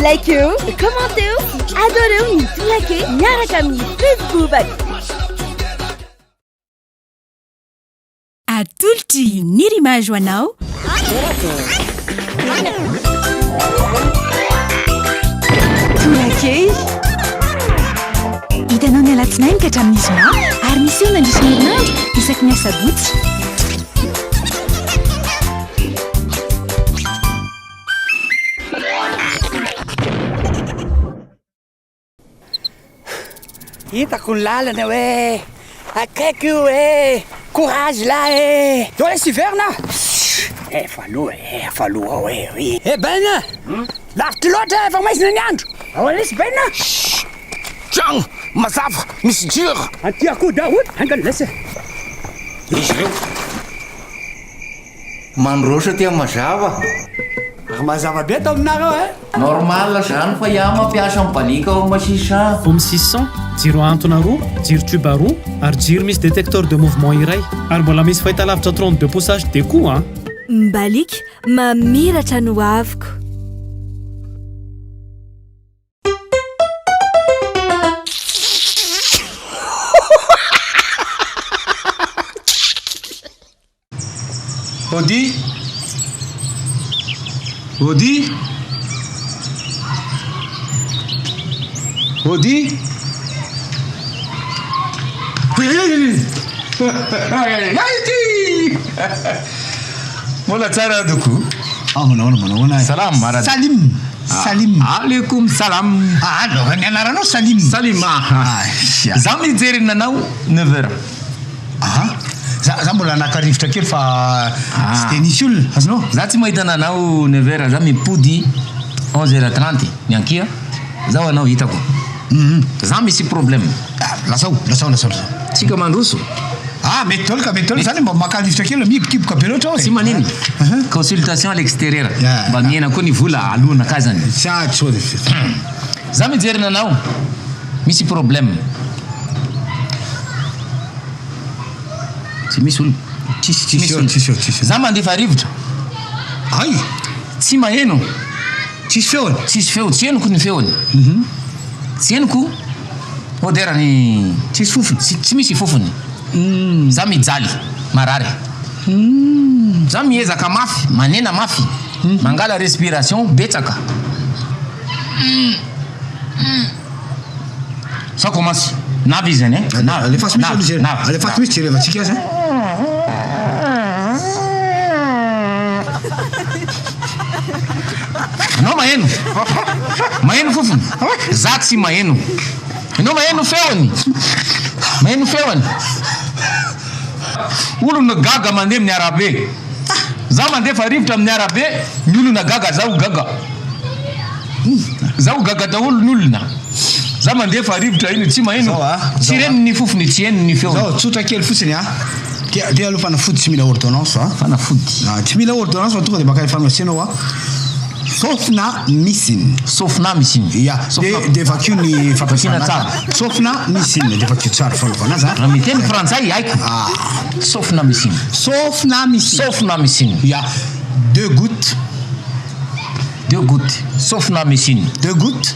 likeo, commenteo, adoreo ny plaqué miaraka amin'ny Facebook. Atolotry ny rimage hoanao. Plaqué. Hitanao ny alatsinainy ka hatramin'ny zoma ary misy eo nandrisy ny herinandro isaky ny asabotsy. Hitako ny lalana hoe akaiky io courage là Dole si verna efa aloha oui ben lavitra loatra efa maizina ny andro aoalisy ben Tiang, mazava, misy jiro. Anty akoho daholy angany laisa Izy reo mandroso tia mazava. mazava be atao aminareo Normal zany fa iaho mampiasa mibalika ao masisa. Omy 600 jiro antona roa, jiro tube roa ary jiro misy détecteur de mouvement iray ary mbola misy fahitalavitra 32 poussage de koa Mbalik mamiratra no aviko. Odi Odi Odi Mola tsara duku. Mana. Salam marad. Salim. Alaikum salam. Lo ni anarano Salim. Salim. Zami jery nanao 9h. Za mbola nakarivotra kely fa tsy de nisy olona azonao. Za tsy mahita nanao 9h za mipody 11h30 niankia. Zaho anao hitako. Za misy problème. Lasao. Tsika mandroso. Mety tolka zany mba makarivotra kely mikiboka be loatra hoe. Tsy manino. Consultation à l'extérieur. Mba miena koa ny vola alohana ka zany. Za mijery nanao misy problème. Tsy misy olo. Tsisy. Za mandefa rivotra. Ay, tsy maheno. tsisy feony. Tsy henoko ny feony. Tsy henoko oderany Tsisy fofony. tsy misy fofony. Za mijaly marary. Za miezaka mafy, manena mafy. Mangala respiration betsaka. Ça commence. Navy zany Ale fa misy jerevantsika azy. No maheno fofony. Za tsy maheno. No maheno feony. Olona gaga mandeha amin'ny arabe. Za mandefa rivotra amin'ny arabe, ny olona gaga zaho gaga daholo ny olona. Za mandefa rivotra iny tsy maheno. Tsy reny ny fofony, tsy heno ny feony. Zao tsotra kely fotsiny dia aloha fanafody tsy mila ordonnance Fanafody. Tsy mila ordonnance fa tonga dia baka farmasianao sofna misiny. Ya, de vakio ny fampiasana tsara. Sofna misiny de vakio tsara fanaovana azy. Raha miteny frantsay haiko. Sofna misiny. Ya, 2 gouttes. Sofna misiny. 2 gouttes.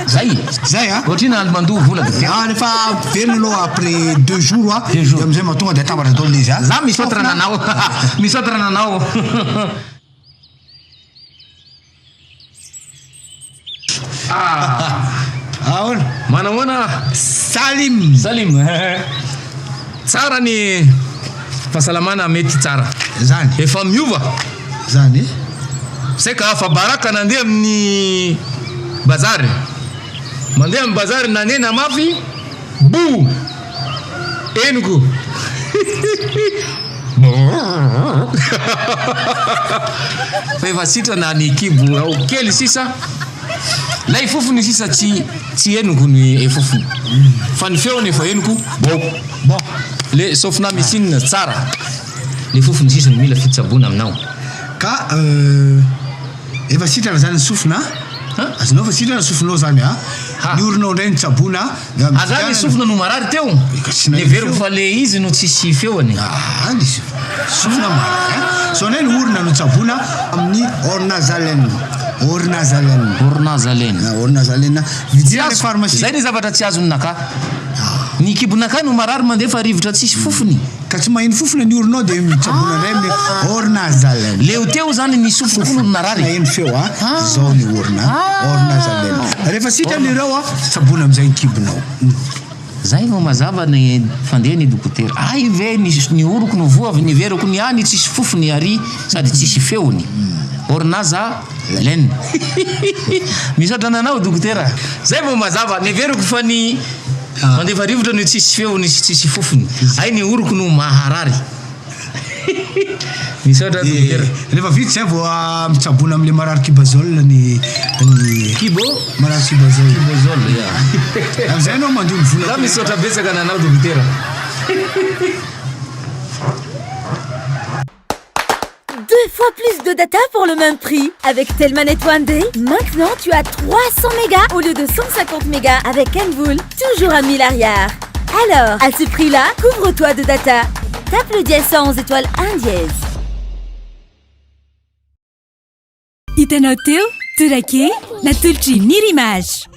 Zay Otrina andro mandoha vola de. Rehefa verina aloha après 2 jours de amizay mahatonga de atambatra daholo izy Za misaotra nanao. Manamana Salim. Tsara ny fahasalamana mety tsara. Zany. Efa miova. Zany. Seka afa baraka nandeha amin'ny bazary. Mandeha amin'ny bazary nanena mafy. Bu. Enoko. Fa efa sitrana ny kibo ao kely sisa. Lay fofony sisa tsy henoko ny fofony. Fa ny feony efa henoko. Bon. Le sofna misiny tsara. Le fofony sisa mila fitsabona aminao. Ka efa sitrana zany sofina. Azonao fa sitrana sofinao zany Ny orinao ndray ny tsabona. Azany sofina no marary teo. Le verbo fa le izy no tsisy feony. Sofina marary. So ny orina no tsabona amin'ny ornazalen. Ornazalen. Ornazalen. Ornazalen vidiana pharmacie. Zay ny zavatra tsy azo ninaka. Ny kibonaka no marary mandeha fa rivotra tsisy fofony. Ka tsy mahino fofona ny oronao dia mitsabona indray amin'ny Ornazalen. Leo teo zany ny sofofony narary. Maheno feo zao ny Ornazalen. Rehefa sitrany ireo tsabona amin'izay ny kibonao. Zay mo mazava ny fandeha ny dokotera. Ay ve ny oroko no voa ny veroko ny any tsisy fofony ary sady tsisy feony. Ornazalen. Misaotra nanao dokotera. Zay mo mazava ny veroko fa ny mandefa rivotra no tsisy feony tsisy fofony. Ay ny oroko no maharary. Misaotra dokotera. Rehefa vita zay vao mitsabona amin'le marary kibazole ny kibo marary kibazole. Kibazole ya. Am'izay anao mandio ny vola. Za misaotra betsaka nanao dokotera. 2 fois plus de data pour le même prix. Avec Telmanet One Day, maintenant tu as 300 mégas au lieu de 150 mégas avec Envoul, toujours à 1000 arrière. Alors, à ce prix-là, couvre-toi de data. Tape le dièse 111 étoile 1 dièse. Hitanao teo, Tourake, natolotra niry image.